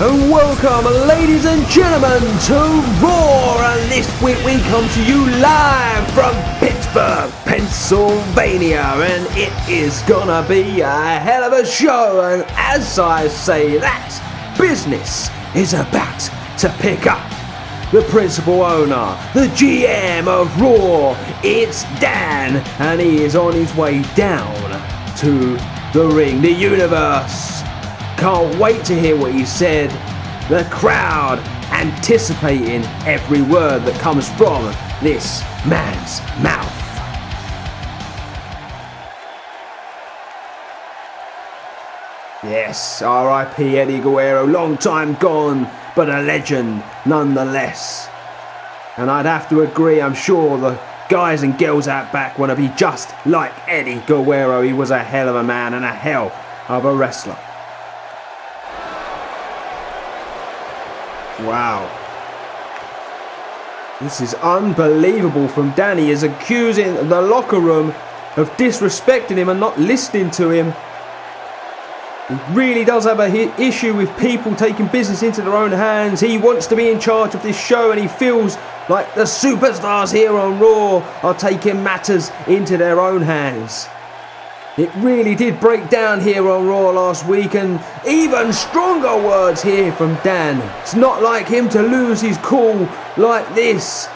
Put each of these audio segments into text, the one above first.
and welcome, ladies and gentlemen, to Raw. And this week we come to you live from Pittsburgh, Pennsylvania, and it is gonna be a hell of a show. And as I say that, business is about to pick up. The principal owner, the GM of Raw, it's Dan, and he is on his way down to the ring, the universe. Can't wait to hear what he said. The crowd anticipating every word that comes from this man's mouth. Yes, R.I.P. Eddie Guerrero, long time gone, but a legend nonetheless. And I'd have to agree, I'm sure the guys and girls out back want to be just like Eddie Guerrero. He was a hell of a man and a hell of a wrestler. Wow. This is unbelievable from Danny. He is accusing the locker room of disrespecting him and not listening to him. He really does have an issue with people taking business into their own hands. He wants to be in charge of this show, and he feels like the superstars here on Raw are taking matters into their own hands. It really did break down here on Raw last week, and even stronger words here from Dan. It's not like him to lose his cool like this.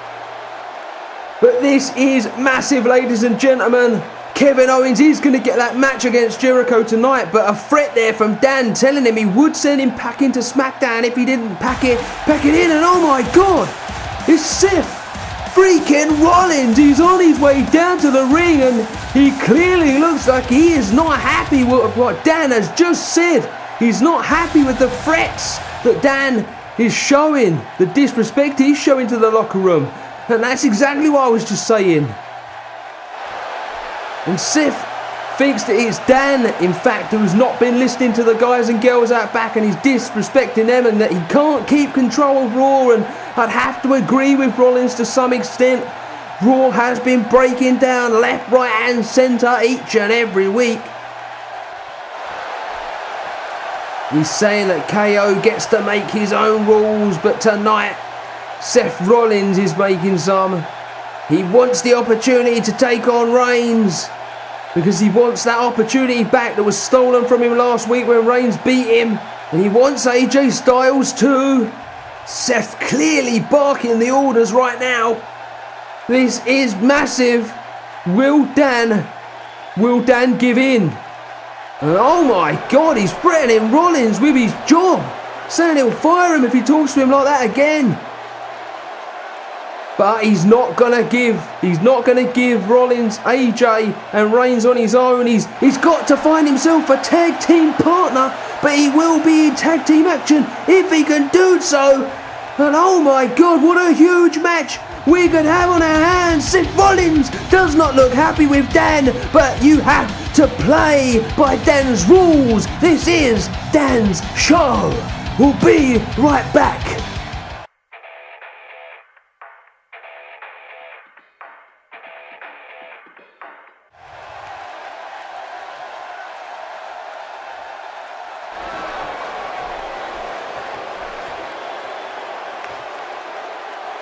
But this is massive, ladies and gentlemen. Kevin Owens is going to get that match against Jericho tonight, but a threat there from Dan telling him he would send him packing to Smackdown if he didn't pack it in, and oh my god, it's Seth freaking Rollins. He's on his way down to the ring, and he clearly looks like he is not happy with what Dan has just said. He's not happy with the threats that Dan is showing, the disrespect he's showing to the locker room, and that's exactly what I was just saying. And Seth thinks that it's Dan, in fact, who's not been listening to the guys and girls out back, and he's disrespecting them, and that he can't keep control of Raw. And I'd have to agree with Rollins to some extent. Raw has been breaking down left, right and centre each and every week. He's saying that KO gets to make his own rules, but tonight Seth Rollins is making some. He wants the opportunity to take on Reigns, because he wants that opportunity back that was stolen from him last week when Reigns beat him. And he wants AJ Styles too. Seth clearly barking the orders right now. This is massive. Will Dan give in? And oh my god, he's threatening Rollins with his job, saying he'll fire him if he talks to him like that again. But he's not gonna give Rollins, AJ and Reigns on his own. He's got to find himself a tag team partner, but he will be in tag team action if he can do so. And oh my god, what a huge match we could have on our hands. Seth Rollins does not look happy with Dan, but you have to play by Dan's rules. This is Dan's show. We'll be right back.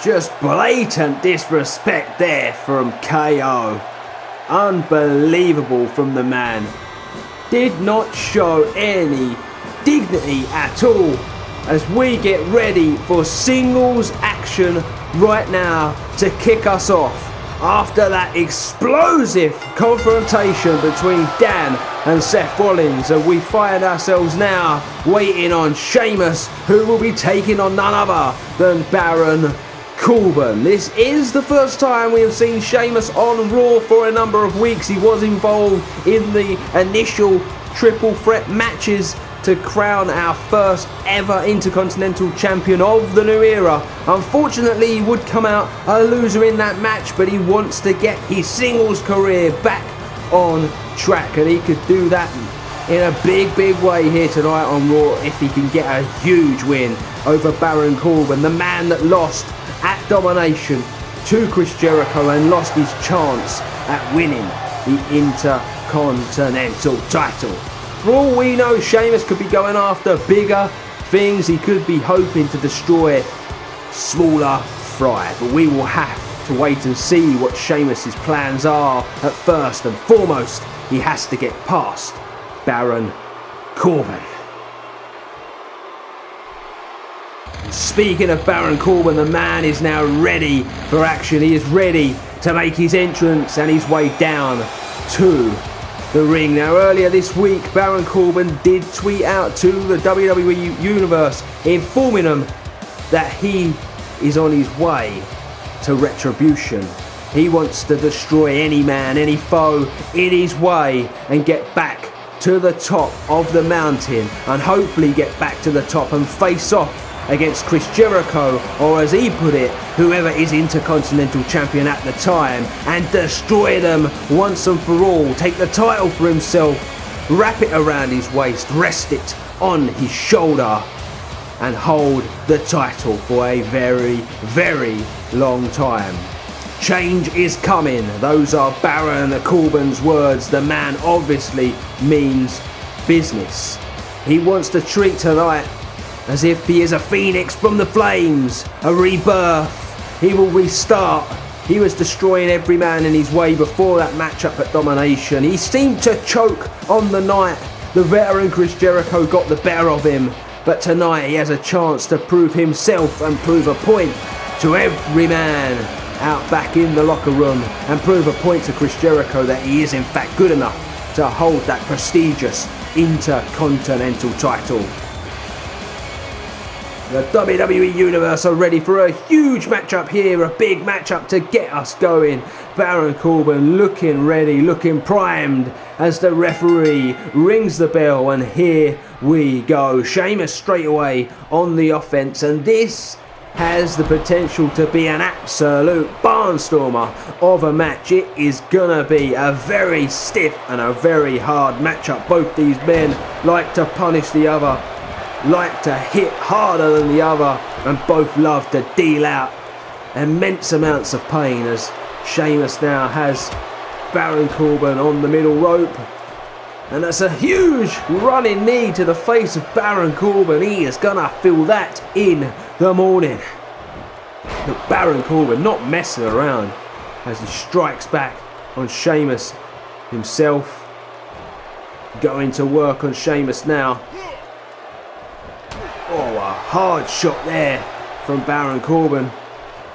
Just blatant disrespect there from KO. Unbelievable from the man. Did not show any dignity at all as we get ready for singles action right now to kick us off. After that explosive confrontation between Dan and Seth Rollins, and we find ourselves now waiting on Sheamus, who will be taking on none other than Baron Corbin. This is the first time we have seen Sheamus on Raw for a number of weeks. He was involved in the initial triple threat matches to crown our first ever Intercontinental Champion of the new era. Unfortunately, he would come out a loser in that match, but he wants to get his singles career back on track, and he could do that in a big way here tonight on Raw if he can get a huge win over Baron Corbin, the man that lost at Domination to Chris Jericho and lost his chance at winning the Intercontinental title. For all we know, Sheamus could be going after bigger things, he could be hoping to destroy smaller fry. But we will have to wait and see what Sheamus's plans are. At first and foremost, he has to get past Baron Corbin. Speaking of Baron Corbin, the man is now ready for action. He is ready to make his entrance and his way down to the ring. Now, earlier this week, Baron Corbin did tweet out to the WWE Universe, informing them that he is on his way to retribution. He wants to destroy any man, any foe in his way and get back to the top of the mountain, and hopefully get back to the top and face off against Chris Jericho, or as he put it, whoever is Intercontinental Champion at the time, and destroy them once and for all. Take the title for himself, wrap it around his waist, rest it on his shoulder, and hold the title for a very, very long time. Change is coming. Those are Baron Corbin's words. The man obviously means business. He wants to treat tonight as if he is a phoenix from the flames, a rebirth. He will restart. He was destroying every man in his way before that matchup at Domination. He seemed to choke on the night. The veteran Chris Jericho got the better of him, but tonight he has a chance to prove himself and prove a point to every man out back in the locker room, and prove a point to Chris Jericho that he is in fact good enough to hold that prestigious Intercontinental title. The WWE Universe are ready for a huge matchup here, a big matchup to get us going. Baron Corbin looking ready, looking primed as the referee rings the bell, and here we go. Sheamus straight away on the offense, and this has the potential to be an absolute barnstormer of a match. It is gonna be a very stiff and a very hard matchup. Both these men like to punish the other, like to hit harder than the other, and both love to deal out immense amounts of pain, as Sheamus now has Baron Corbin on the middle rope, and that's a huge running knee to the face of Baron Corbin. He is gonna feel that in the morning. But Baron Corbin not messing around as he strikes back on Sheamus himself, going to work on Sheamus now. Oh, a hard shot there from Baron Corbin,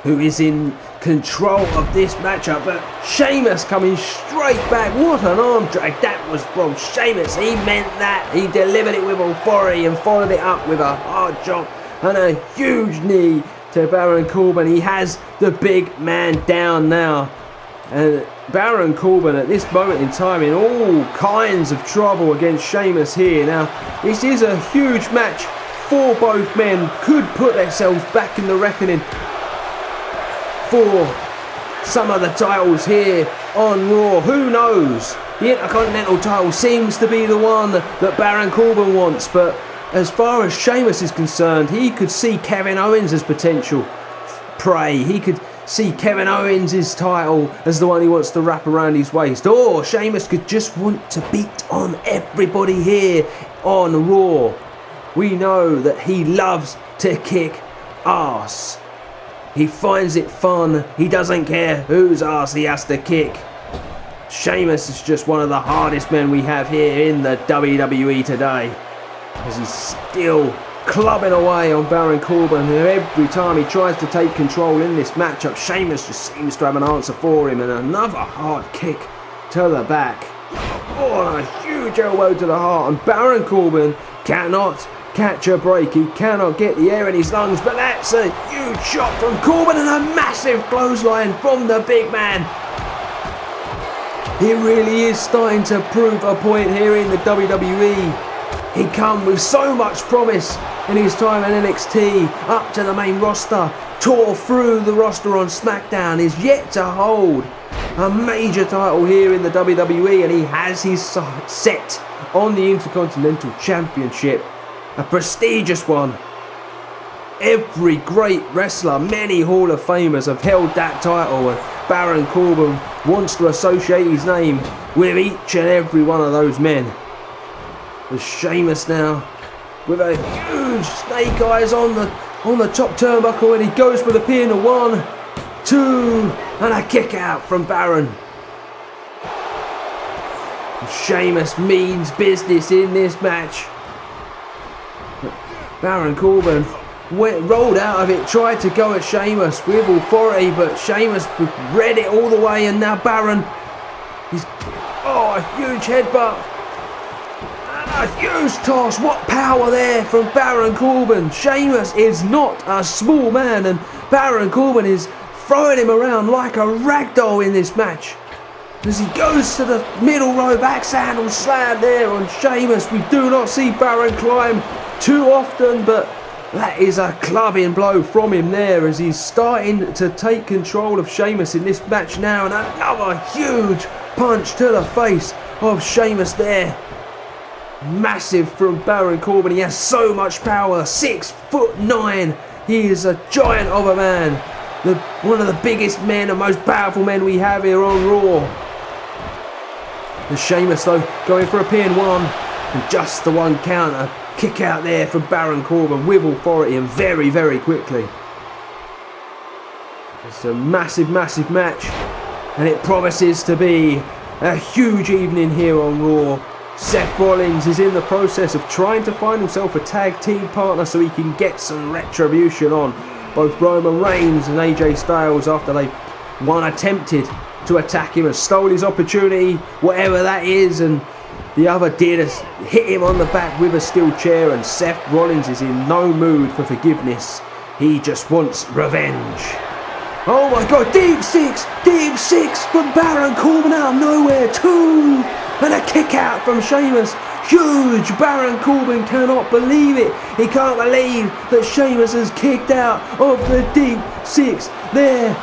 who is in control of this matchup, but Sheamus coming straight back. What an arm drag that was from Sheamus. He meant that. He delivered it with authority and followed it up with a hard jump and a huge knee to Baron Corbin. He has the big man down now, and Baron Corbin at this moment in time in all kinds of trouble against Sheamus here. Now, this is a huge match for both men. Could put themselves back in the reckoning for some of the titles here on Raw. Who knows? The Intercontinental title seems to be the one that Baron Corbin wants, but as far as Sheamus is concerned, he could see Kevin Owens as potential prey. He could see Kevin Owens' title as the one he wants to wrap around his waist. Or Sheamus could just want to beat on everybody here on Raw. We know that he loves to kick ass. He finds it fun. He doesn't care whose ass he has to kick. Sheamus is just one of the hardest men we have here in the WWE today, as he's still clubbing away on Baron Corbin, who every time he tries to take control in this matchup, Sheamus just seems to have an answer for him, and another hard kick to the back. Oh, and a huge elbow to the heart, and Baron Corbin cannot catch a break. He cannot get the air in his lungs, but that's a huge shot from Corbin and a massive clothesline from the big man. He really is starting to prove a point here in the WWE. He come with so much promise in his time at NXT, up to the main roster, tore through the roster on Smackdown, is yet to hold a major title here in the WWE, and he has his sights set on the Intercontinental Championship, a prestigious one. Every great wrestler, many Hall of Famers have held that title, and Baron Corbin wants to associate his name with each and every one of those men. As Sheamus now with a huge snake eyes on the top turnbuckle, and he goes for the pin. 1, 2, and a kick out from Baron. Sheamus means business in this match. Baron Corbin rolled out of it, tried to go at Sheamus with authority, but Sheamus read it all the way, and now Baron is a huge headbutt and a huge toss. What power there from Baron Corbin. Sheamus is not a small man, and Baron Corbin is throwing him around like a ragdoll in this match. As he goes to the middle rope, axe handle slam there on Sheamus. We do not see Baron climb too often, but that is a clubbing blow from him there as he's starting to take control of Sheamus in this match now. And another huge punch to the face of Sheamus there. Massive from Baron Corbin. He has so much power. 6'9". He is a giant of a man. One of the biggest men and most powerful men we have here on Raw. And Sheamus though going for a pin. 1 and just the 1 counter. Kick out there from Baron Corbin with authority and very, very quickly. It's a massive, massive match, and it promises to be a huge evening here on Raw. Seth Rollins is in the process of trying to find himself a tag team partner so he can get some retribution on both Roman Reigns and AJ Styles after one attempted to attack him and stole his opportunity, whatever that is, and the other did hit him on the back with a steel chair, and Seth Rollins is in no mood for forgiveness. He just wants revenge. Oh my God, deep six from Baron Corbin out of nowhere. 2 and a kick out from Sheamus. Huge. Baron Corbin cannot believe it. He can't believe that Sheamus has kicked out of the deep 6 there.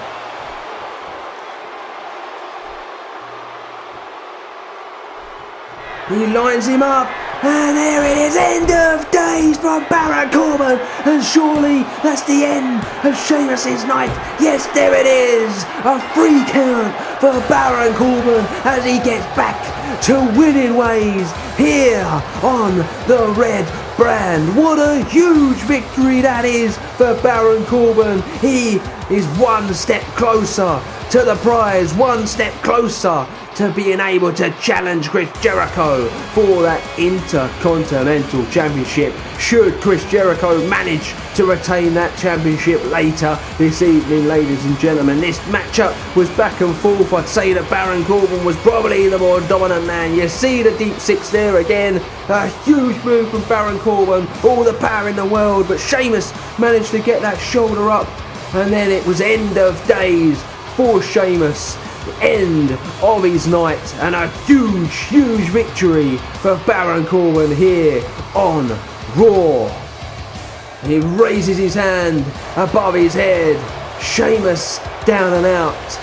He lines him up, and there it is, end of days from Baron Corbin, and surely that's the end of Sheamus' night. Yes, there it is, a 3 count for Baron Corbin as he gets back to winning ways here on the Red brand. What a huge victory that is for Baron Corbin. He is 1 step closer to the prize, 1 step closer to being able to challenge Chris Jericho for that Intercontinental Championship. Should Chris Jericho manage to retain that championship later this evening, ladies and gentlemen. This matchup was back and forth. I'd say that Baron Corbin was probably the more dominant man. You see the deep 6 there again. A huge move from Baron Corbin. All the power in the world, but Sheamus managed to get that shoulder up, and then it was end of days for Sheamus. End of his night, and a huge, huge victory for Baron Corbin here on Raw. He raises his hand above his head. Sheamus down and out.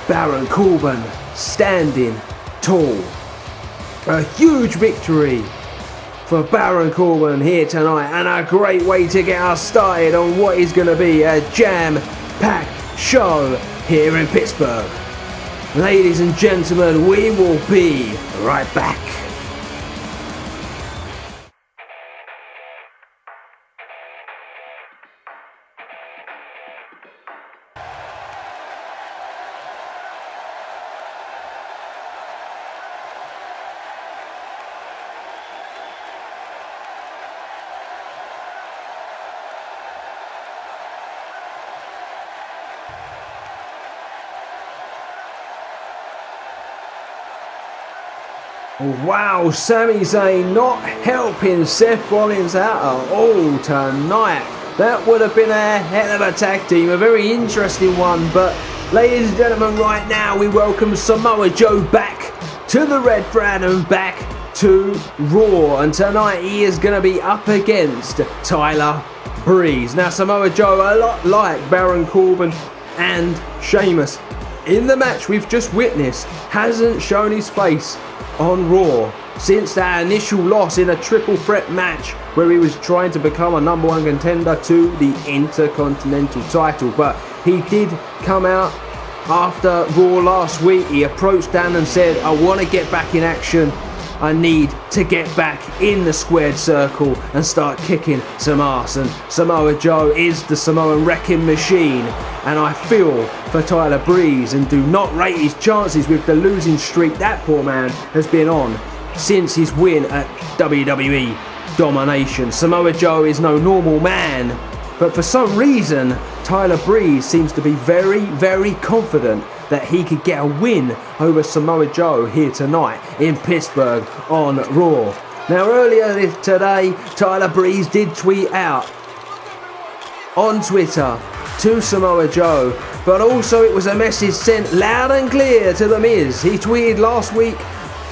Baron Corbin standing tall. A huge victory for Baron Corbin here tonight, and a great way to get us started on what is going to be a jam-packed show here in Pittsburgh. Ladies and gentlemen, we will be right back. Wow, Sami Zayn not helping Seth Rollins out at all tonight. That would have been a hell of a tag team, a very interesting one. But ladies and gentlemen, right now we welcome Samoa Joe back to the Red brand and back to Raw. And tonight he is going to be up against Tyler Breeze. Now Samoa Joe, a lot like Baron Corbin and Sheamus, in the match we've just witnessed, hasn't shown his face on Raw since that initial loss in a triple threat match where he was trying to become a #1 contender to the Intercontinental title. But he did come out after Raw last week. He approached Dan and said, I want to get back in action. I need to get back in the squared circle and start kicking some ass. And Samoa Joe is the Samoan wrecking machine. And I feel for Tyler Breeze and do not rate his chances with the losing streak that poor man has been on since his win at WWE Domination. Samoa Joe is no normal man, but for some reason Tyler Breeze seems to be very, very confident that he could get a win over Samoa Joe here tonight in Pittsburgh on Raw. Now earlier today, Tyler Breeze did tweet out on Twitter to Samoa Joe, but also it was a message sent loud and clear to The Miz. He tweeted last week,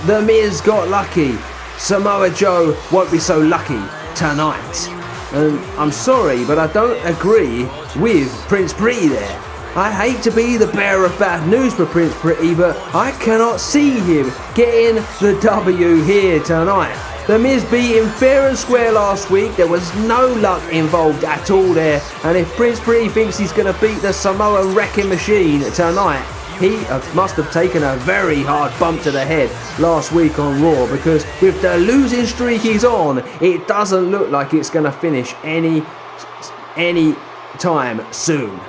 "The Miz got lucky. Samoa Joe won't be so lucky tonight." And I'm sorry, but I don't agree with Prince Pretty there. I hate to be the bearer of bad news for Prince Pretty, but I cannot see him getting the W here tonight. The Miz beat him fair and square last week. There was no luck involved at all there. And if Prince Pretty thinks he's going to beat the Samoan wrecking machine tonight, he must have taken a very hard bump to the head last week on Raw, because with the losing streak he's on, it doesn't look like it's going to finish any time soon.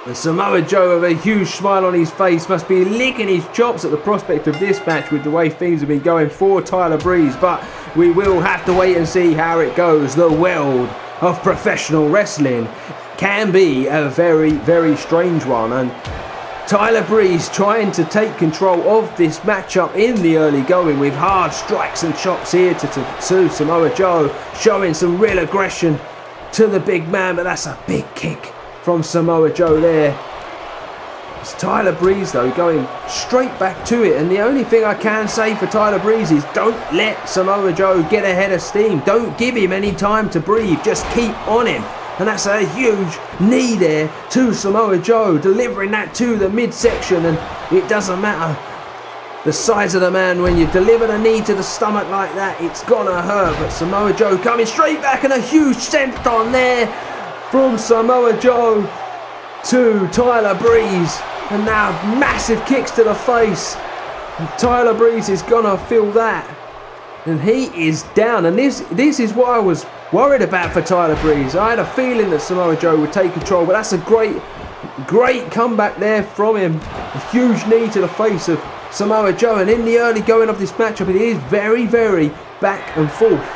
And Samoa Joe, with a huge smile on his face, must be licking his chops at the prospect of this match with the way things have been going for Tyler Breeze. But we will have to wait and see how it goes. The world of professional wrestling can be a very, very strange one. And Tyler Breeze trying to take control of this matchup in the early going with hard strikes and chops here to Samoa Joe, showing some real aggression to the big man, but that's a big kick from Samoa Joe there. It's Tyler Breeze though going straight back to it, and the only thing I can say for Tyler Breeze is don't let Samoa Joe get ahead of steam. Don't give him any time to breathe, just keep on him. And that's a huge knee there to Samoa Joe, delivering that to the midsection. And it doesn't matter the size of the man, when you deliver the knee to the stomach like that, it's gonna hurt. But Samoa Joe coming straight back, and a huge senton there from Samoa Joe to Tyler Breeze. And now massive kicks to the face. And Tyler Breeze is gonna feel that. And he is down. And this is what I was worried about for Tyler Breeze. I had a feeling that Samoa Joe would take control, but that's a great comeback there from him. A huge knee to the face of Samoa Joe. And in the early going of this matchup, it is very, very back and forth.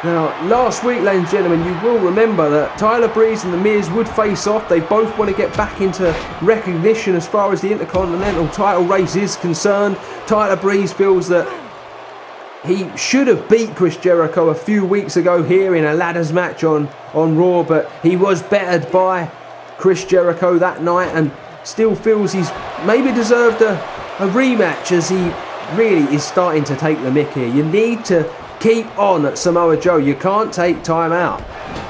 Now, last week, ladies and gentlemen, you will remember that Tyler Breeze and The Miz would face off. They both want to get back into recognition as far as the Intercontinental title race is concerned. Tyler Breeze feels that he should have beat Chris Jericho a few weeks ago here in a ladders match on Raw, but he was bettered by Chris Jericho that night and still feels he's maybe deserved a rematch, as he really is starting to take the mick here. You need to keep on at Samoa Joe. You can't take time out.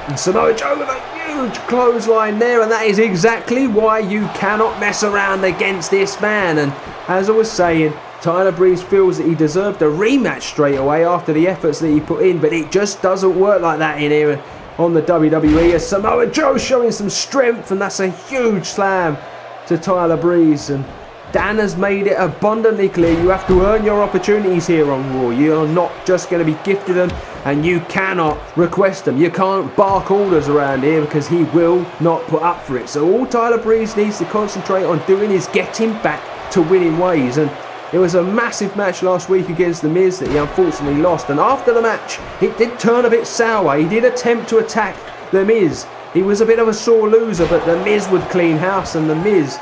And Samoa Joe with a huge clothesline there, and that is exactly why you cannot mess around against this man. And as I was saying, Tyler Breeze feels that he deserved a rematch straight away after the efforts that he put in, but it just doesn't work like that in here on the WWE. As Samoa Joe showing some strength, and that's a huge slam to Tyler Breeze. And Dan has made it abundantly clear you have to earn your opportunities here on Raw. You're not just going to be gifted them, and you cannot request them. You can't bark orders around here, because he will not put up for it. So all Tyler Breeze needs to concentrate on doing is getting back to winning ways. And it was a massive match last week against The Miz that he unfortunately lost. And after the match, it did turn a bit sour. He did attempt to attack The Miz. He was a bit of a sore loser, but The Miz would clean house, and The Miz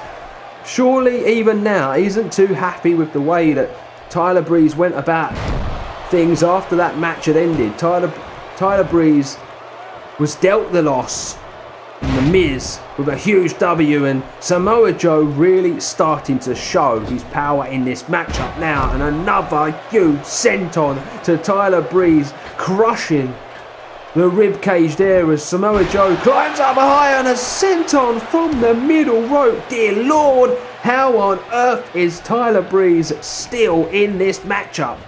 surely even now isn't too happy with the way that Tyler Breeze went about things after that match had ended. Tyler Breeze was dealt the loss, and The Miz with a huge W, and Samoa Joe really starting to show his power in this matchup now. And another huge senton to Tyler Breeze, crushing the rib cage there as Samoa Joe climbs up high, and a senton from the middle rope. Dear Lord, how on earth is Tyler Breeze still in this matchup?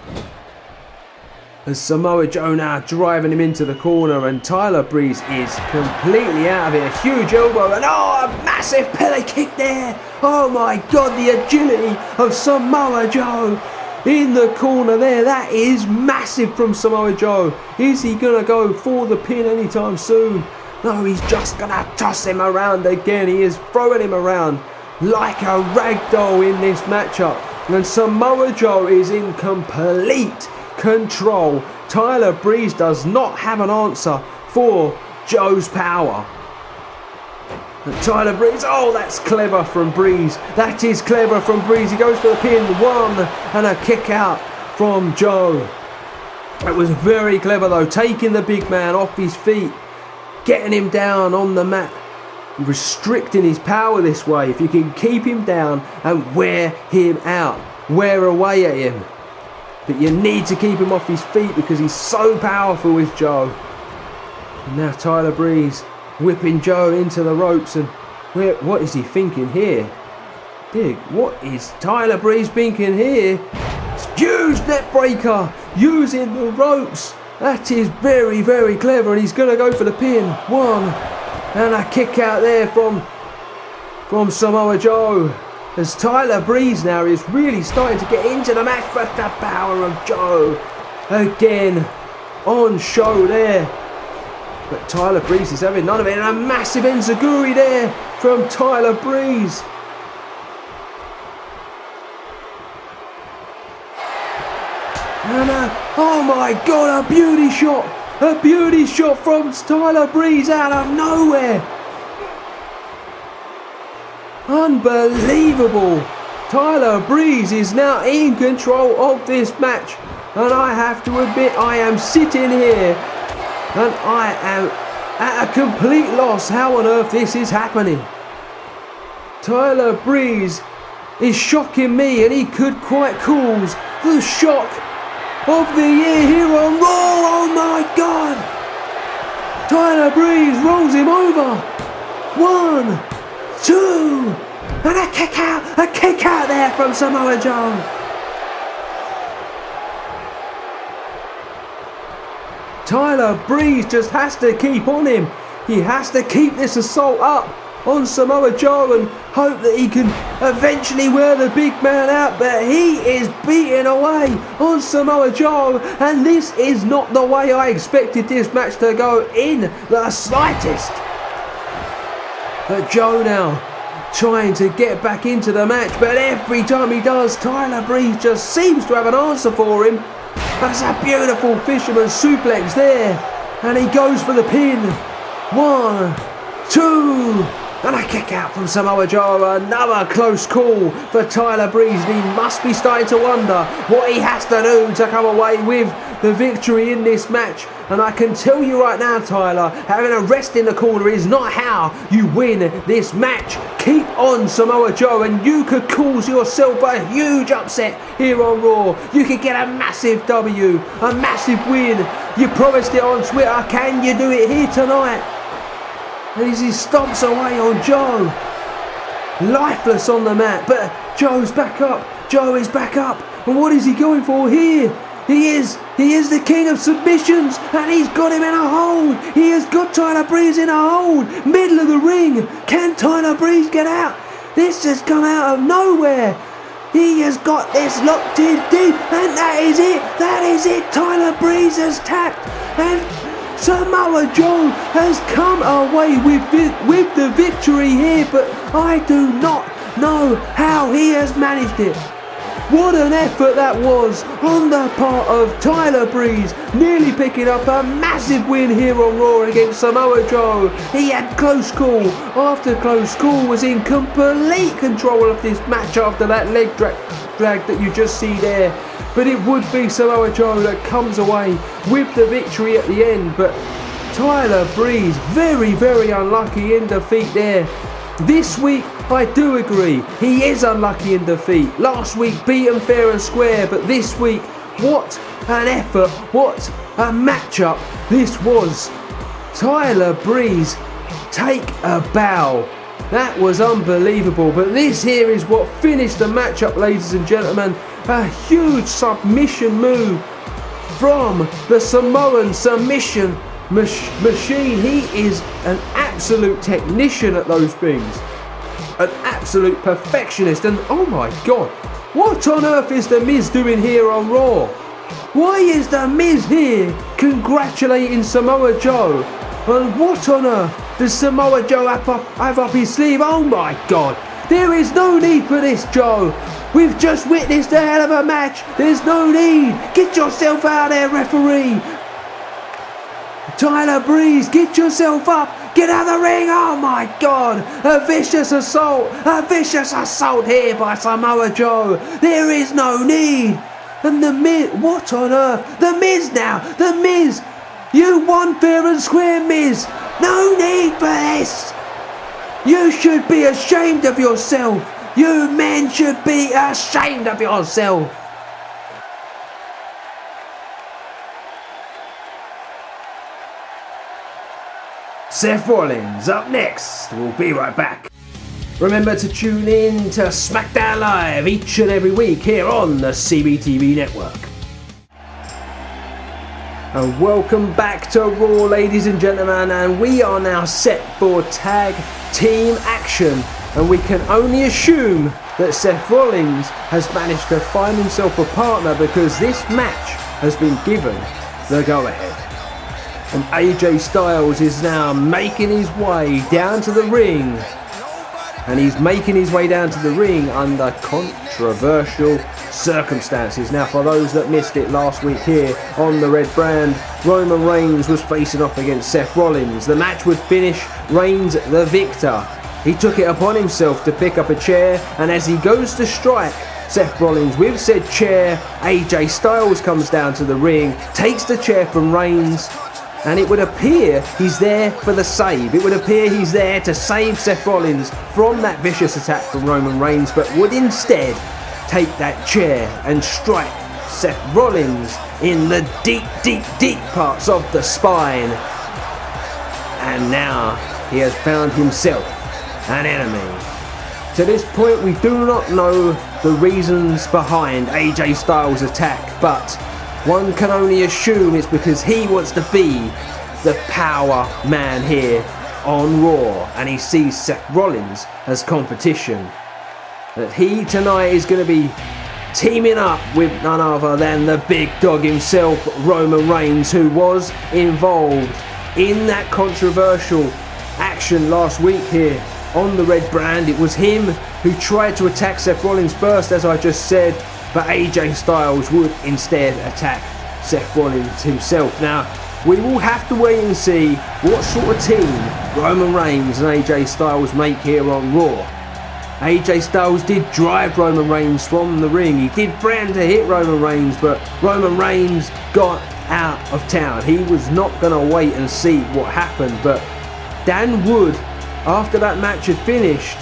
As Samoa Joe now driving him into the corner, and Tyler Breeze is completely out of it. A huge elbow, and a massive Pele kick there. Oh my God, the agility of Samoa Joe. in the corner there. That is massive from Samoa Joe. Is he going to go for the pin anytime soon? No, he's just going to toss him around again. He is throwing him around like a rag doll in this matchup. And Samoa Joe is in complete control. Tyler Breeze does not have an answer for Joe's power. And Tyler Breeze, oh, that's clever from Breeze. That is clever from Breeze. He goes for the pin, one, and a kick out from Joe. That was very clever though, taking the big man off his feet, getting him down on the mat, restricting his power this way. If you can keep him down and wear him out, wear away at him. But you need to keep him off his feet because he's so powerful with Joe. And now Tyler Breeze whipping Joe into the ropes. And what is he thinking here? Dig, what is Tyler Breeze thinking here? Huge neck breaker using the ropes. That is very, very clever. And he's going to go for the pin. One. And a kick out there from Samoa Joe. As Tyler Breeze now is really starting to get into the match, but the power of Joe again on show there. But Tyler Breeze is having none of it, and a massive enziguri there from Tyler Breeze. And oh my God, a beauty shot! A beauty shot from Tyler Breeze out of nowhere. Unbelievable. Tyler Breeze is now in control of this match. And I have to admit, I am sitting here and I am at a complete loss how on earth this is happening. Tyler Breeze is shocking me, and he could quite cause the shock of the year here on Raw. Oh my God! Tyler Breeze rolls him over. 1, 2, and a kick out there from Samoa Joe. Tyler Breeze just has to keep on him. He has to keep this assault up on Samoa Joe and hope that he can eventually wear the big man out, but he is beating away on Samoa Joe, and this is not the way I expected this match to go in the slightest. But Joe now trying to get back into the match, but every time he does, Tyler Breeze just seems to have an answer for him. But it's a beautiful fisherman suplex there, and he goes for the pin. 1, 2, and a kick out from Samoa Joe. Another close call for Tyler Breeze, and he must be starting to wonder what he has to do to come away with the victory in this match. And I can tell you right now, Tyler, having a rest in the corner is not how you win this match. Keep on, Samoa Joe, and you could cause yourself a huge upset here on Raw. You could get a massive W, a massive win. You promised it on Twitter. Can you do it here tonight? And as he stomps away on Joe, lifeless on the mat, but Joe's back up. Joe is back up. And what is he going for here? He is the king of submissions, and he's got him in a hold. He has got Tyler Breeze in a hold. Middle of the ring. Can Tyler Breeze get out? This has come out of nowhere. He has got this locked in deep, and that is it. That is it. Tyler Breeze has tapped, and Samoa Joe has come away with the victory here, but I do not know how he has managed it. What an effort that was on the part of Tyler Breeze, nearly picking up a massive win here on Raw against Samoa Joe. He had close call after close call, was in complete control of this match after that leg drag that you just see there. But it would be Samoa Joe that comes away with the victory at the end. But Tyler Breeze, very, very unlucky in defeat there. This week, I do agree, he is unlucky in defeat. Last week, beaten fair and square, but this week, what an effort, what a matchup this was. Tyler Breeze, take a bow. That was unbelievable, but this here is what finished the matchup, ladies and gentlemen. A huge submission move from the Samoan submission machine. He is an absolute technician at those things, an absolute perfectionist, and oh my God, What on earth is The Miz doing here on Raw? Why is The Miz here congratulating Samoa Joe? And what on earth does Samoa Joe have up his sleeve? Oh my God, there is no need for this, Joe. We've just witnessed a hell of a match. There's no need. Get yourself out there, referee. Tyler Breeze, get yourself up. Get out of the ring. Oh my God. A vicious assault. A vicious assault here by Samoa Joe. There is no need. And The Miz, what on earth? The Miz now. The Miz. You won fair and square, Miz. No need for this. You should be ashamed of yourself. You men should be ashamed of yourself. Seth Rollins up next. We'll be right back. Remember to tune in to Smackdown Live each and every week here on the CBTV network. And welcome back to Raw, ladies and gentlemen, and we are now set for tag team action, and we can only assume that Seth Rollins has managed to find himself a partner, because this match has been given the go-ahead. And AJ Styles is now making his way down to the ring. And he's making his way down to the ring under controversial circumstances. Now, for those that missed it last week here on the Red Brand, Roman Reigns was facing off against Seth Rollins. The match would finish Reigns the victor. He took it upon himself to pick up a chair, and as he goes to strike Seth Rollins with said chair, AJ Styles comes down to the ring, takes the chair from Reigns, and it would appear he's there for the save. It would appear he's there to save Seth Rollins from that vicious attack from Roman Reigns, but would instead take that chair and strike Seth Rollins in the deep parts of the spine. And now he has found himself an enemy. To this point, we do not know the reasons behind AJ Styles' attack, but one can only assume it's because he wants to be the power man here on Raw, and he sees Seth Rollins as competition. That he tonight is going to be teaming up with none other than the big dog himself, Roman Reigns, who was involved in that controversial action last week here on the Red Brand. It was him who tried to attack Seth Rollins first, as I just said, but AJ Styles would instead attack Seth Rollins himself. Now, we will have to wait and see what sort of team Roman Reigns and AJ Styles make here on Raw. AJ Styles did drive Roman Reigns from the ring. He did threaten to hit Roman Reigns, but Roman Reigns got out of town. He was not going to wait and see what happened, but Dan would, after that match had finished,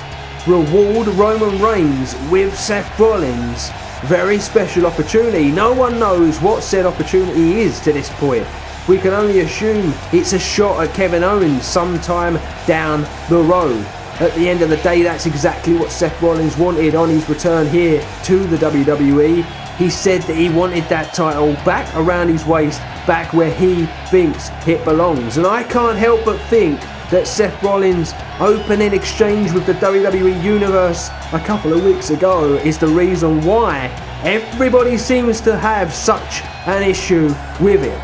reward Roman Reigns with Seth Rollins. Very special opportunity. No one knows what said opportunity is to this point. We can only assume it's a shot at Kevin Owens sometime down the road. At the end of the day, that's exactly what Seth Rollins wanted on his return here to the WWE. He said that he wanted that title back around his waist, back where he thinks it belongs. And I can't help but think that Seth Rollins' opening exchange with the WWE Universe a couple of weeks ago is the reason why everybody seems to have such an issue with him.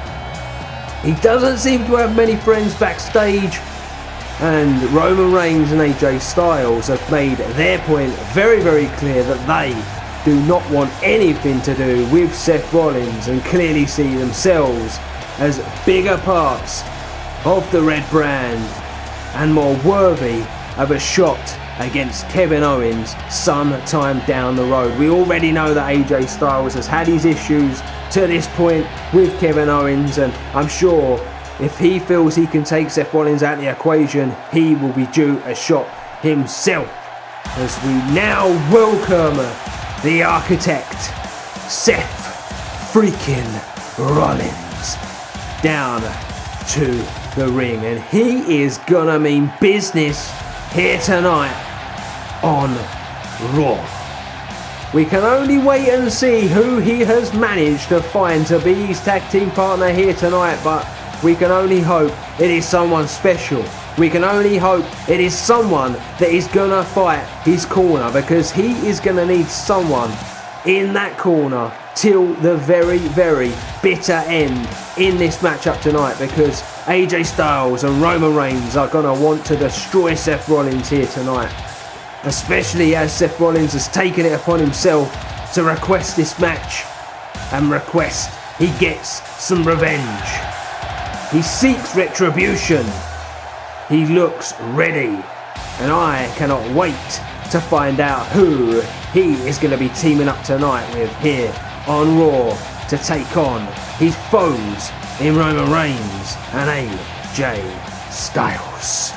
He doesn't seem to have many friends backstage, and Roman Reigns and AJ Styles have made their point very, very clear that they do not want anything to do with Seth Rollins, and clearly see themselves as bigger parts of the Red Brand and more worthy of a shot against Kevin Owens sometime down the road. We already know that AJ Styles has had his issues to this point with Kevin Owens, and I'm sure if he feels he can take Seth Rollins out of the equation, he will be due a shot himself. As we now welcome the architect, Seth freaking Rollins, down to the ring, and he is gonna mean business here tonight on Raw. We can only wait and see who he has managed to find to be his tag team partner here tonight, but we can only hope it is someone special. We can only hope it is someone that is gonna fight his corner, because he is gonna need someone in that corner till the very, very bitter end in this matchup tonight, because AJ Styles and Roman Reigns are going to want to destroy Seth Rollins here tonight, especially as Seth Rollins has taken it upon himself to request this match and request he gets some revenge. He seeks retribution. He looks ready, and I cannot wait to find out who he is going to be teaming up tonight with here on Raw to take on his foes in Roman Reigns and AJ Styles.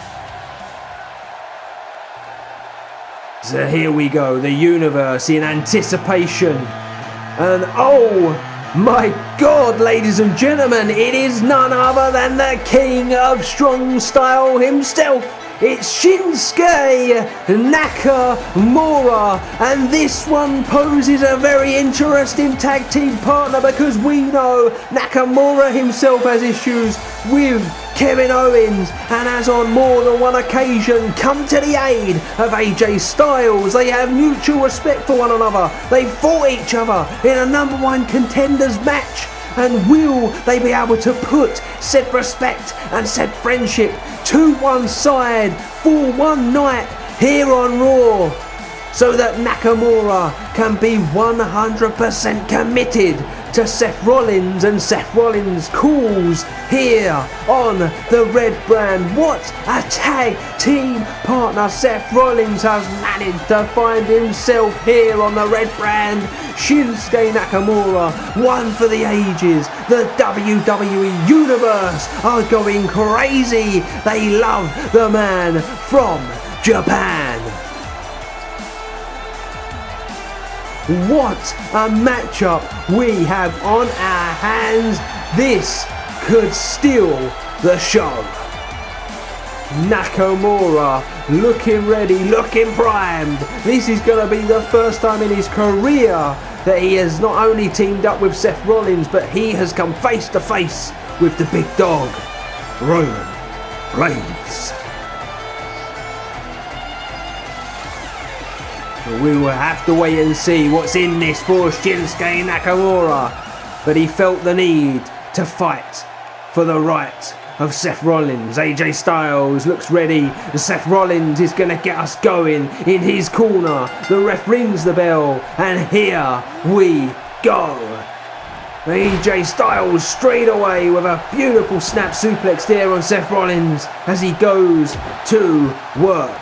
So here we go, the universe in anticipation, and oh my God, ladies and gentlemen, it is none other than the king of strong style himself. It's Shinsuke Nakamura, and this one poses a very interesting tag team partner, because we know Nakamura himself has issues with Kevin Owens and has on more than one occasion come to the aid of AJ Styles. They have mutual respect for one another. They fought each other in a number one contenders match. And will they be able to put said respect and said friendship to one side for one night here on Raw, so that Nakamura can be 100% committed to Seth Rollins and Seth Rollins' calls here on the Red Brand? What a tag team partner Seth Rollins has managed to find himself here on the Red Brand. Shinsuke Nakamura, one for the ages. The WWE Universe are going crazy. They love the man from Japan. What a matchup we have on our hands. This could steal the show. Nakamura looking ready, looking primed. This is going to be the first time in his career that he has not only teamed up with Seth Rollins, but he has come face to face with the big dog, Roman Reigns. We will have to wait and see what's in this for Shinsuke Nakamura, but he felt the need to fight for the right of Seth Rollins. AJ Styles looks ready. Seth Rollins is going to get us going in his corner. The ref rings the bell, and here we go. AJ Styles straight away with a beautiful snap suplex there on Seth Rollins as he goes to work.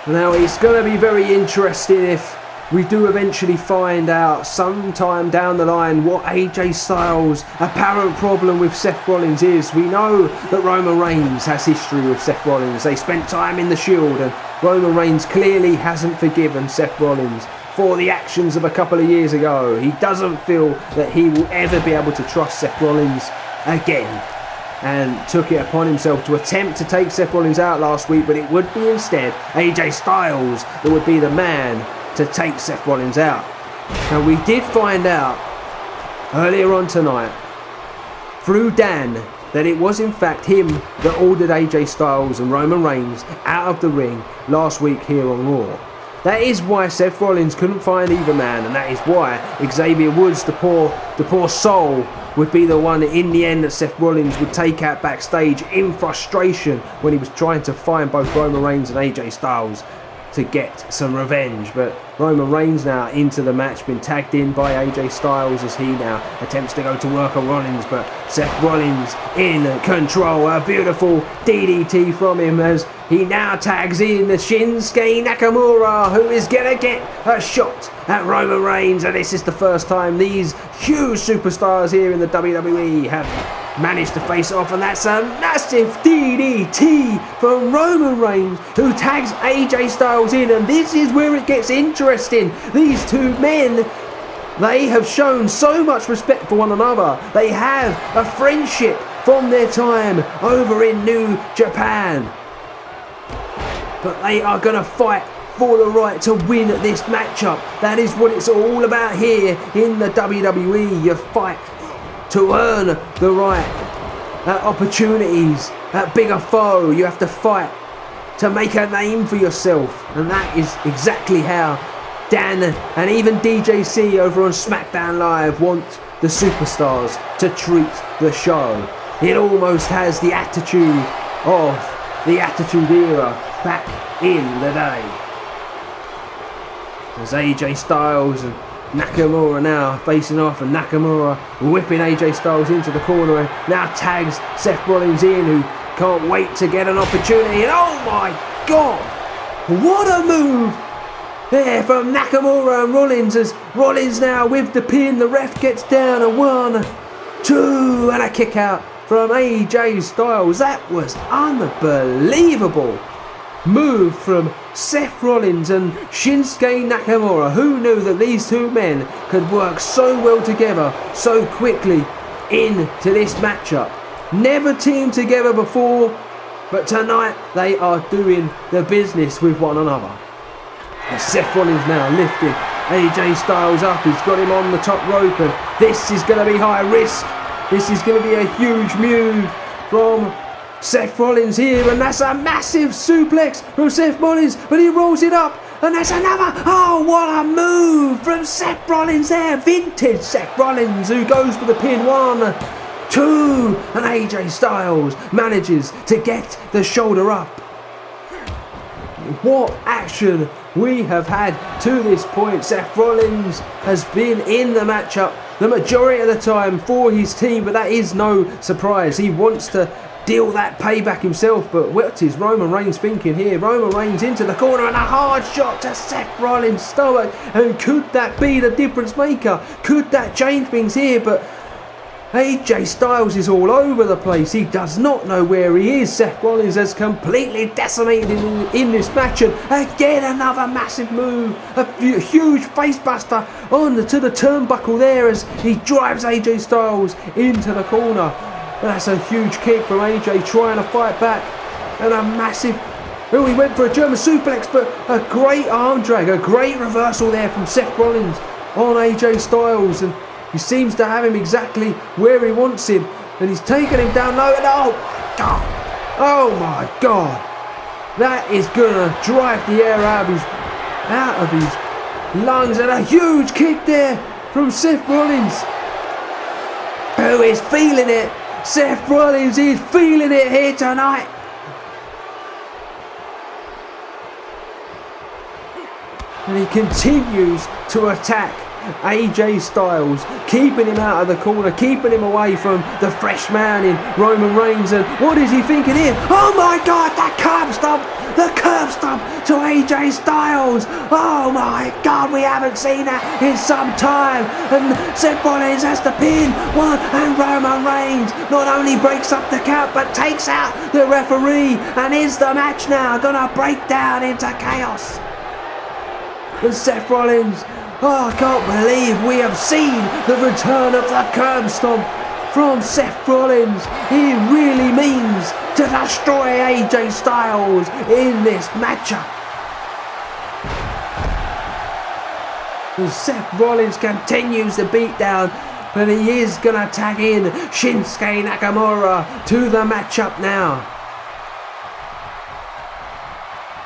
Now it's going to be very interesting if we do eventually find out sometime down the line what AJ Styles' apparent problem with Seth Rollins is. We know that Roman Reigns has history with Seth Rollins. They spent time in the Shield, and Roman Reigns clearly hasn't forgiven Seth Rollins for the actions of a couple of years ago. He doesn't feel that he will ever be able to trust Seth Rollins again, and took it upon himself to attempt to take Seth Rollins out last week, but it would be instead AJ Styles that would be the man to take Seth Rollins out. Now we did find out earlier on tonight through Dan that it was in fact him that ordered AJ Styles and Roman Reigns out of the ring last week here on Raw. That is why Seth Rollins couldn't find either man, and that is why Xavier Woods, the poor soul, would be the one in the end that Seth Rollins would take out backstage in frustration when he was trying to find both Roman Reigns and AJ Styles to get some revenge. But Roman Reigns now into the match, been tagged in by AJ Styles as he now attempts to go to work on Rollins, but Seth Rollins in control. A beautiful DDT from him as he now tags in the Shinsuke Nakamura, who is going to get a shot at Roman Reigns, and this is the first time these huge superstars here in the WWE have managed to face off, and that's a massive DDT from Roman Reigns, who tags AJ Styles in, and this is where it gets interesting. These two men, they have shown so much respect for one another. They have a friendship from their time over in New Japan, but they are going to fight for the right to win this matchup. That is what it's all about here in the WWE. You fight to earn the right at opportunities, at bigger foe. You have to fight to make a name for yourself, and that is exactly how Dan and even DJC over on Smackdown Live want the superstars to treat the show. It almost has the attitude of the Attitude Era back in the day. As AJ Styles and Nakamura now facing off, and Nakamura whipping AJ Styles into the corner and now tags Seth Rollins in, who can't wait to get an opportunity. And oh my God, what a move there from Nakamura and Rollins, as Rollins now with the pin. The ref gets down, a 1, 2 and a kick out from AJ Styles. That was unbelievable move from Seth Rollins and Shinsuke Nakamura. Who knew that these two men could work so well together so quickly into this matchup? Never teamed together before, but tonight they are doing the business with one another. And Seth Rollins now lifting AJ Styles up. He's got him on the top rope, and this is going to be high risk. This is going to be a huge move from Seth Rollins here, and that's a massive suplex from Seth Rollins, but he rolls it up, and that's another. Oh, what a move from Seth Rollins there. Vintage Seth Rollins, who goes for the pin. 1, 2, and AJ Styles manages to get the shoulder up. What action we have had to this point. Seth Rollins has been in the matchup the majority of the time for his team, but that is no surprise. He wants to deal that payback himself, but what is Roman Reigns thinking here? Roman Reigns into the corner and a hard shot to Seth Rollins' stomach, and could that be the difference maker? Could that change things here? But AJ Styles is all over the place. He does not know where he is. Seth Rollins has completely decimated in this match, and again another massive move, a huge facebuster to the turnbuckle there as he drives AJ Styles into the corner. That's a huge kick from AJ trying to fight back, and a massive. Oh, he went for a German suplex, but a great arm drag, a great reversal there from Seth Rollins on AJ Styles, and he seems to have him exactly where he wants him, and he's taking him down low, and oh my God, oh my God, that is gonna drive the air out of his lungs, and a huge kick there from Seth Rollins, who is feeling it. Seth Rollins is feeling it here tonight. And he continues to attack AJ Styles, keeping him out of the corner, keeping him away from the fresh man in Roman Reigns. And what is he thinking here? Oh my God, that curb stomp to AJ Styles. Oh my God, we haven't seen that in some time. And Seth Rollins has the pin. 1, and Roman Reigns not only breaks up the count, but takes out the referee. And is the match now gonna break down into chaos? And Seth Rollins, oh, I can't believe we have seen the return of the curb stomp from Seth Rollins. He really means to destroy AJ Styles in this matchup. And Seth Rollins continues the beatdown, but he is going to tag in Shinsuke Nakamura to the matchup now.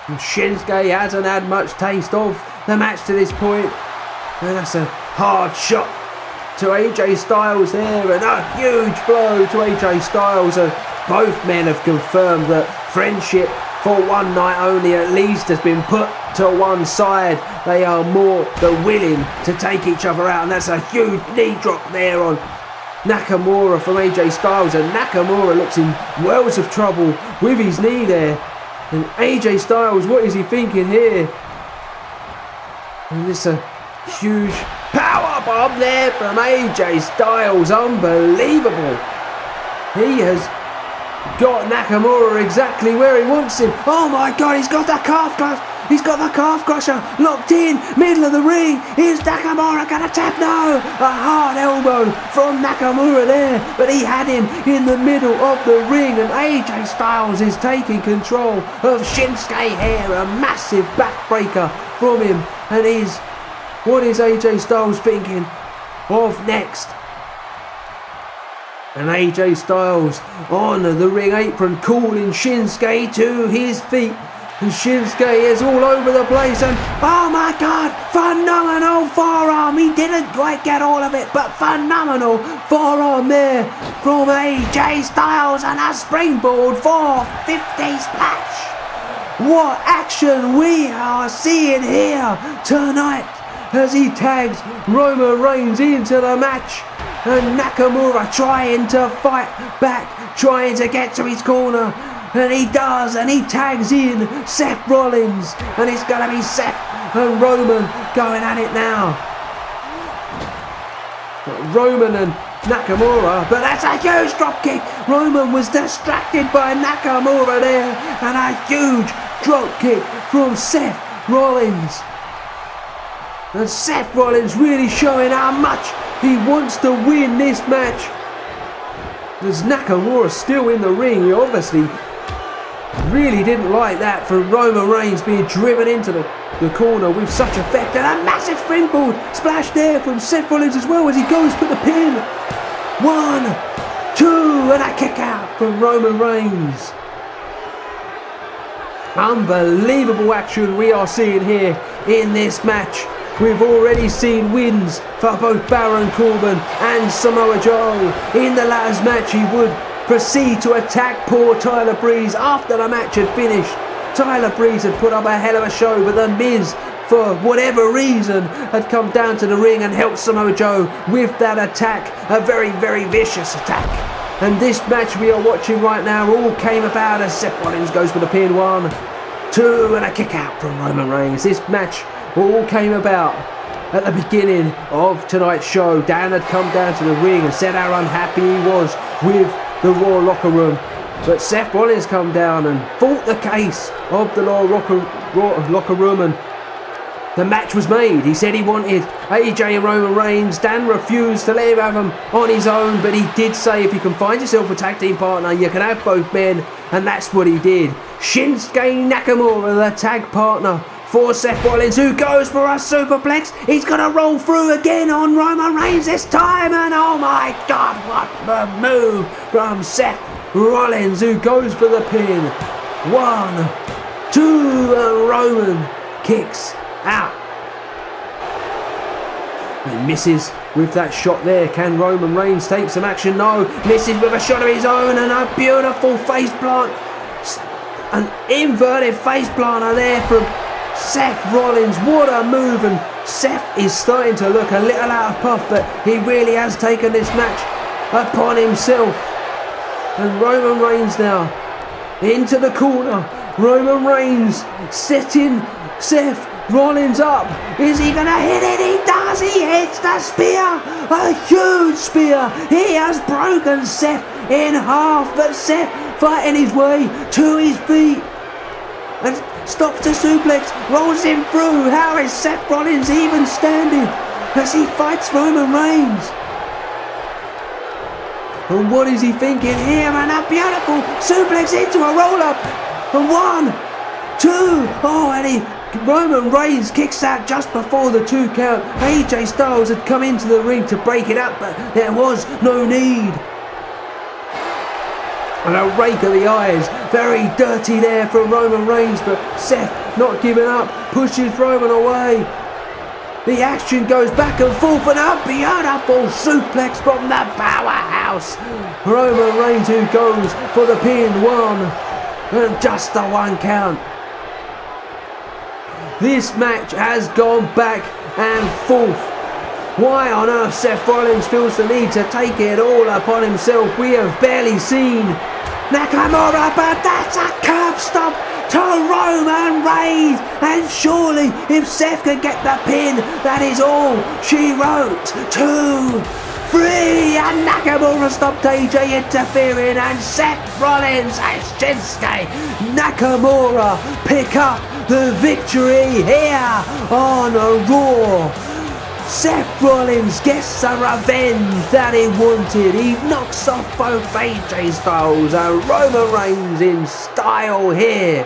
And Shinsuke hasn't had much taste of the match to this point. And that's a hard shot to AJ Styles there, and a huge blow to AJ Styles. And both men have confirmed that friendship for one night only at least has been put to one side. They are more than willing to take each other out, and that's a huge knee drop there on Nakamura from AJ Styles. And Nakamura looks in worlds of trouble with his knee there. And AJ Styles, what is he thinking here? And it's a huge power bomb there from AJ Styles. Unbelievable. He has got Nakamura exactly where he wants him. Oh my God, he's got the calf clutch. He's got the calf crusher locked in, middle of the ring. Is Nakamura gonna tap? No! A hard elbow from Nakamura there, but he had him in the middle of the ring, and AJ Styles is taking control of Shinsuke here. A massive backbreaker from him, and what is AJ Styles thinking of next? And AJ Styles on the ring apron, calling Shinsuke to his feet. And Shinsuke is all over the place, and oh my god, phenomenal forearm. He didn't quite get all of it, but phenomenal forearm there from AJ Styles, and a springboard 450 splash. What action we are seeing here tonight as he tags Roman Reigns into the match, and Nakamura trying to fight back, trying to get to his corner. And he does, and he tags in Seth Rollins, and it's going to be Seth and Roman going at it now. Roman and Nakamura, but that's a huge dropkick. Roman was distracted by Nakamura there, and a huge dropkick from Seth Rollins. And Seth Rollins really showing how much he wants to win this match. There's Nakamura still in the ring. He obviously really didn't like that for Roman Reigns being driven into the corner with such effect, and a massive springboard splash there from Seth Rollins as well as he goes for the pin. 1, 2, and a kick out from Roman Reigns. Unbelievable action we are seeing here in this match. We've already seen wins for both Baron Corbin and Samoa Joe. In the latter's match, he would proceed to attack poor Tyler Breeze after the match had finished. Tyler Breeze had put up a hell of a show, but The Miz, for whatever reason, had come down to the ring and helped Samoa Joe with that attack, a very, very vicious attack. And this match we are watching right now all came about as Seth Rollins goes for the pin. 1, 2, and a kick out from Roman Reigns. This match all came about at the beginning of tonight's show. Dan had come down to the ring and said how unhappy he was with the Raw locker room, but Seth Rollins come down and fought the case of the Raw locker room, and the match was made. He said he wanted AJ and Roman Reigns. Dan refused to let him have them on his own, but he did say if you can find yourself a tag team partner, you can have both men, and that's what he did. Shinsuke Nakamura, the tag partner for Seth Rollins, who goes for a superplex. He's going to roll through again on Roman Reigns this time, and oh my god, what a move from Seth Rollins, who goes for the pin. 1, 2, and Roman kicks out. He misses with that shot there. Can Roman Reigns take some action? No. Misses with a shot of his own, and a beautiful face plant. An inverted face planter there from Seth Rollins. What a move, and Seth is starting to look a little out of puff, but he really has taken this match upon himself. And Roman Reigns now into the corner. Roman Reigns setting Seth Rollins up. Is he going to hit it? He does. He hits the spear. A huge spear. He has broken Seth in half, but Seth fighting his way to his feet and stops the suplex, rolls him through. How is Seth Rollins even standing as he fights Roman Reigns? And what is he thinking here? And a beautiful suplex into a roll-up. And 1, 2, and Roman Reigns kicks out just before the 2 count. AJ Styles had come into the ring to break it up, but there was no need. And a rake of the eyes, very dirty there from Roman Reigns, but Seth not giving up, pushes Roman away. The action goes back and forth, and a beautiful suplex from the powerhouse. Roman Reigns, who goes for the pin. 1, and just the 1 count. This match has gone back and forth. Why on earth Seth Rollins feels the need to take it all upon himself, we have barely seen. Nakamura, but that's a curb stop to Roman Reigns. And surely if Seth can get the pin, that is all she wrote. 2, 3, and Nakamura stopped AJ interfering, and Seth Rollins and Shinsuke Nakamura pick up the victory here on Raw. Seth Rollins gets the revenge that he wanted. He knocks off both AJ Styles and Roman Reigns in style here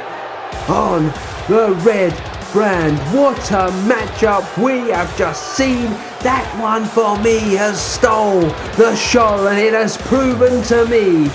on the Red brand. What a matchup we have just seen. That one for me has stole the show, and it has proven to me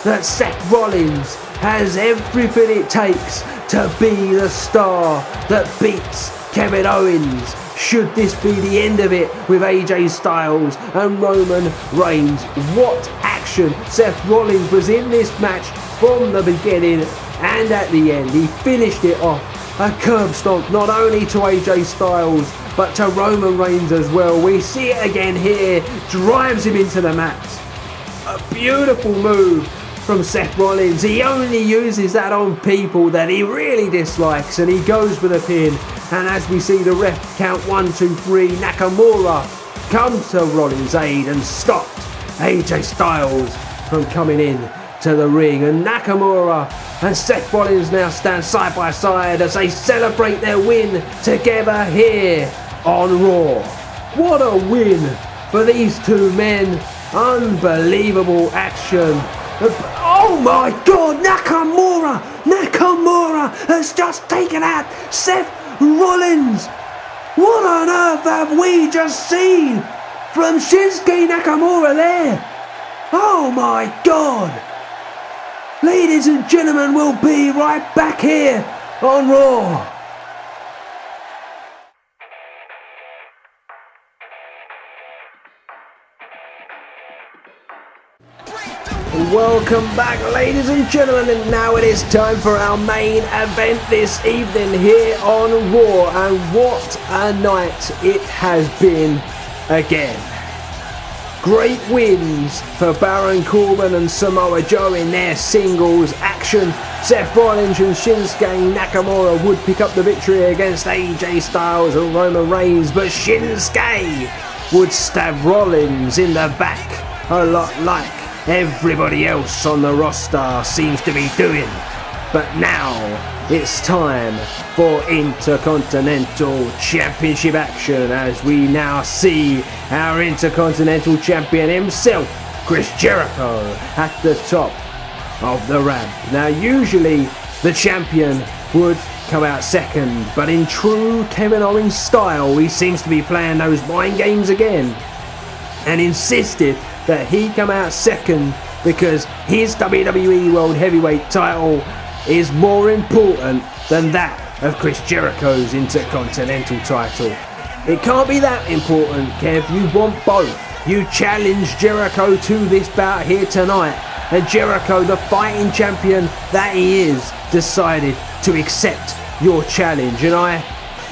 that Seth Rollins has everything it takes to be the star that beats Kevin Owens. Should this be the end of it with AJ Styles and Roman Reigns? What action! Seth Rollins was in this match from the beginning and at the end. He finished it off. A curb stomp not only to AJ Styles but to Roman Reigns as well. We see it again here. Drives him into the mat. A beautiful move from Seth Rollins. He only uses that on people that he really dislikes, and he goes for the pin. And as we see the ref count 1, 2, 3, Nakamura comes to Rollins' aid and stopped AJ Styles from coming in to the ring. And Nakamura and Seth Rollins now stand side by side as they celebrate their win together here on Raw. What a win for these two men. Unbelievable action. Oh my God, Nakamura has just taken out Seth Rollins. What on earth have we just seen from Shinsuke Nakamura there? Oh my God. Ladies and gentlemen, we'll be right back here on Raw. Welcome back, ladies and gentlemen, and now it is time for our main event this evening here on Raw, and what a night it has been again. Great wins for Baron Corbin and Samoa Joe in their singles action. Seth Rollins and Shinsuke Nakamura would pick up the victory against AJ Styles and Roman Reigns, but Shinsuke would stab Rollins in the back, a lot like everybody else on the roster seems to be doing. But now it's time for Intercontinental Championship action, as we now see our Intercontinental Champion himself, Chris Jericho, at the top of the ramp. Now usually the champion would come out second, but in true Kevin Owens style, he seems to be playing those mind games again and insisted that he come out second because his WWE World Heavyweight title is more important than that of Chris Jericho's Intercontinental title. It can't be that important, Kev. You want both. You challenge Jericho to this bout here tonight, and Jericho, the fighting champion that he is, decided to accept your challenge, and I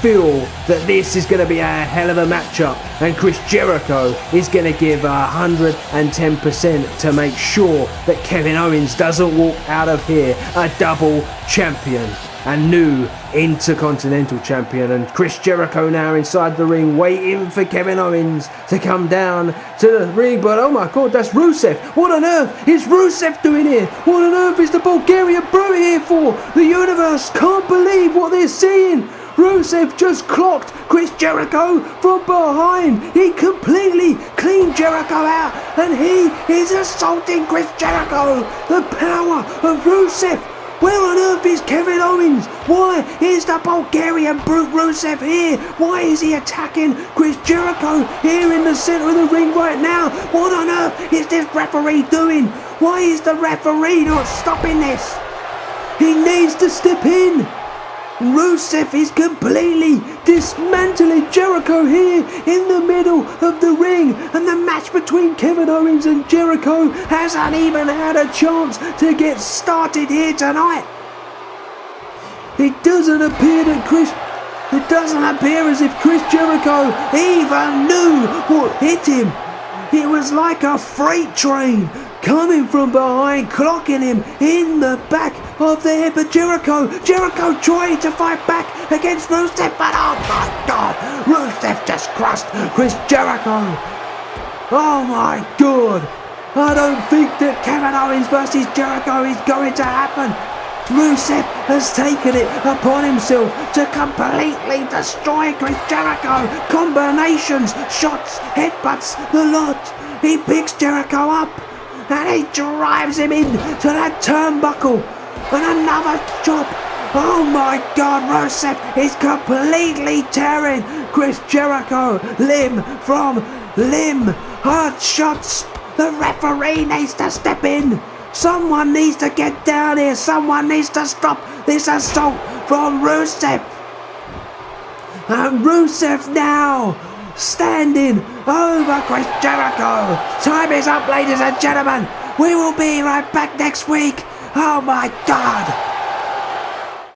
feel that this is going to be a hell of a matchup, and Chris Jericho is going to give 110% to make sure that Kevin Owens doesn't walk out of here a double champion, a new Intercontinental Champion. And Chris Jericho now inside the ring waiting for Kevin Owens to come down to the ring, but oh my God, that's Rusev. What on earth is Rusev doing here? What on earth is the Bulgarian Brute here for? The universe can't believe what they're seeing. Rusev just clocked Chris Jericho from behind. He completely cleaned Jericho out, and he is assaulting Chris Jericho. The power of Rusev. Where on earth is Kevin Owens? Why is the Bulgarian Brute Rusev here? Why is he attacking Chris Jericho here in the centre of the ring right now? What on earth is this referee doing? Why is the referee not stopping this? He needs to step in. Rusev is completely dismantling Jericho here in the middle of the ring, and the match between Kevin Owens and Jericho hasn't even had a chance to get started here tonight. It doesn't appear as if Chris Jericho even knew what hit him. It was like a freight train coming from behind, clocking him in the back of the head. But Jericho tried to fight back against Rusev, but oh my God, Rusev just crushed Chris Jericho. Oh my God, I don't think that Kevin Owens versus Jericho is going to happen. Rusev has taken it upon himself to completely destroy Chris Jericho. Combinations, shots, headbutts, the lot. He picks Jericho up and he drives him into that turnbuckle, and another chop. Oh my God, Rusev is completely tearing Chris Jericho limb from limb. Hard shots. The referee needs to step in. Someone needs to get down here. Someone needs to stop this assault from Rusev. And Rusev now standing over Chris Jericho. Time is up, ladies and gentlemen. We will be right back next week. Oh my God.